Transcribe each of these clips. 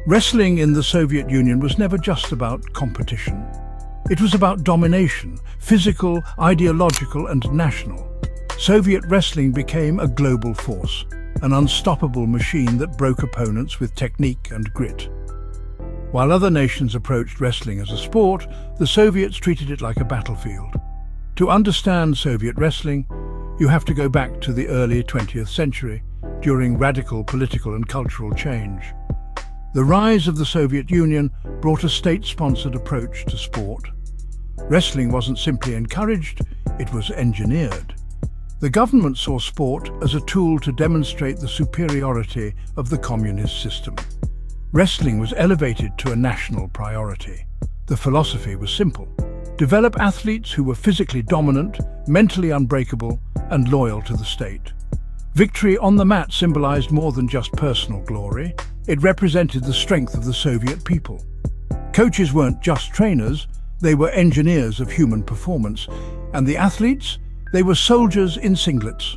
Wrestling in the Soviet Union was never just about competition. It was about domination, physical, ideological, and national. Soviet wrestling became a global force, an unstoppable machine that broke opponents with technique and grit. While other nations approached wrestling as a sport, the Soviets treated it like a battlefield. To understand Soviet wrestling, you have to go back to the early 20th century, during radical political and cultural change. The rise of the Soviet Union brought a state-sponsored approach to sport. Wrestling wasn't simply encouraged, it was engineered. The government saw sport as a tool to demonstrate the superiority of the communist system. Wrestling was elevated to a national priority. The philosophy was simple: develop athletes who were physically dominant, mentally unbreakable, and loyal to the state. Victory on the mat symbolized more than just personal glory. It represented the strength of the Soviet people. Coaches weren't just trainers, they were engineers of human performance. And the athletes? They were soldiers in singlets.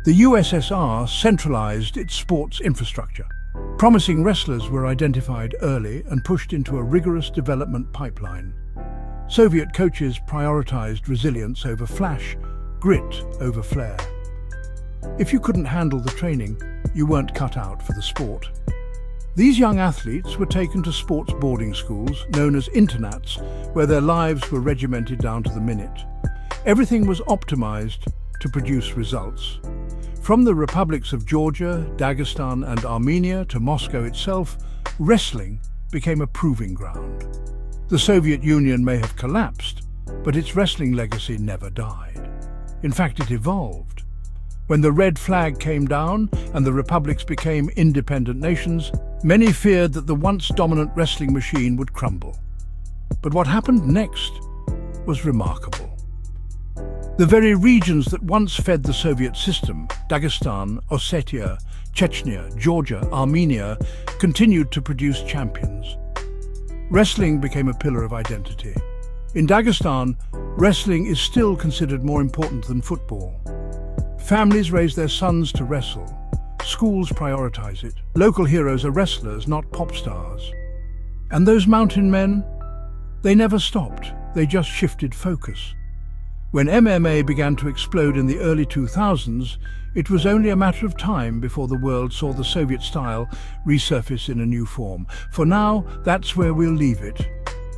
The USSR centralized its sports infrastructure. Promising wrestlers were identified early and pushed into a rigorous development pipeline. Soviet coaches prioritized resilience over flash, grit over flair. If you couldn't handle the training, you weren't cut out for the sport. These young athletes were taken to sports boarding schools, known as internats, where their lives were regimented down to the minute. Everything was optimized to produce results. From the republics of Georgia, Dagestan, and Armenia to Moscow itself, wrestling became a proving ground. The Soviet Union may have collapsed, but its wrestling legacy never died. In fact, it evolved. When the red flag came down and the republics became independent nations, many feared that the once dominant wrestling machine would crumble. But what happened next was remarkable. The very regions that once fed the Soviet system, Dagestan, Ossetia, Chechnya, Georgia, Armenia, continued to produce champions. Wrestling became a pillar of identity. In Dagestan, wrestling is still considered more important than football. Families raise their sons to wrestle. Schools prioritize it. Local heroes are wrestlers, not pop stars. And those mountain men? They never stopped. They just shifted focus. When MMA began to explode in the early 2000s, it was only a matter of time before the world saw the Soviet style resurface in a new form. For now, that's where we'll leave it.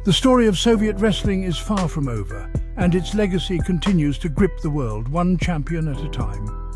The story of Soviet wrestling is far from over, and its legacy continues to grip the world, one champion at a time.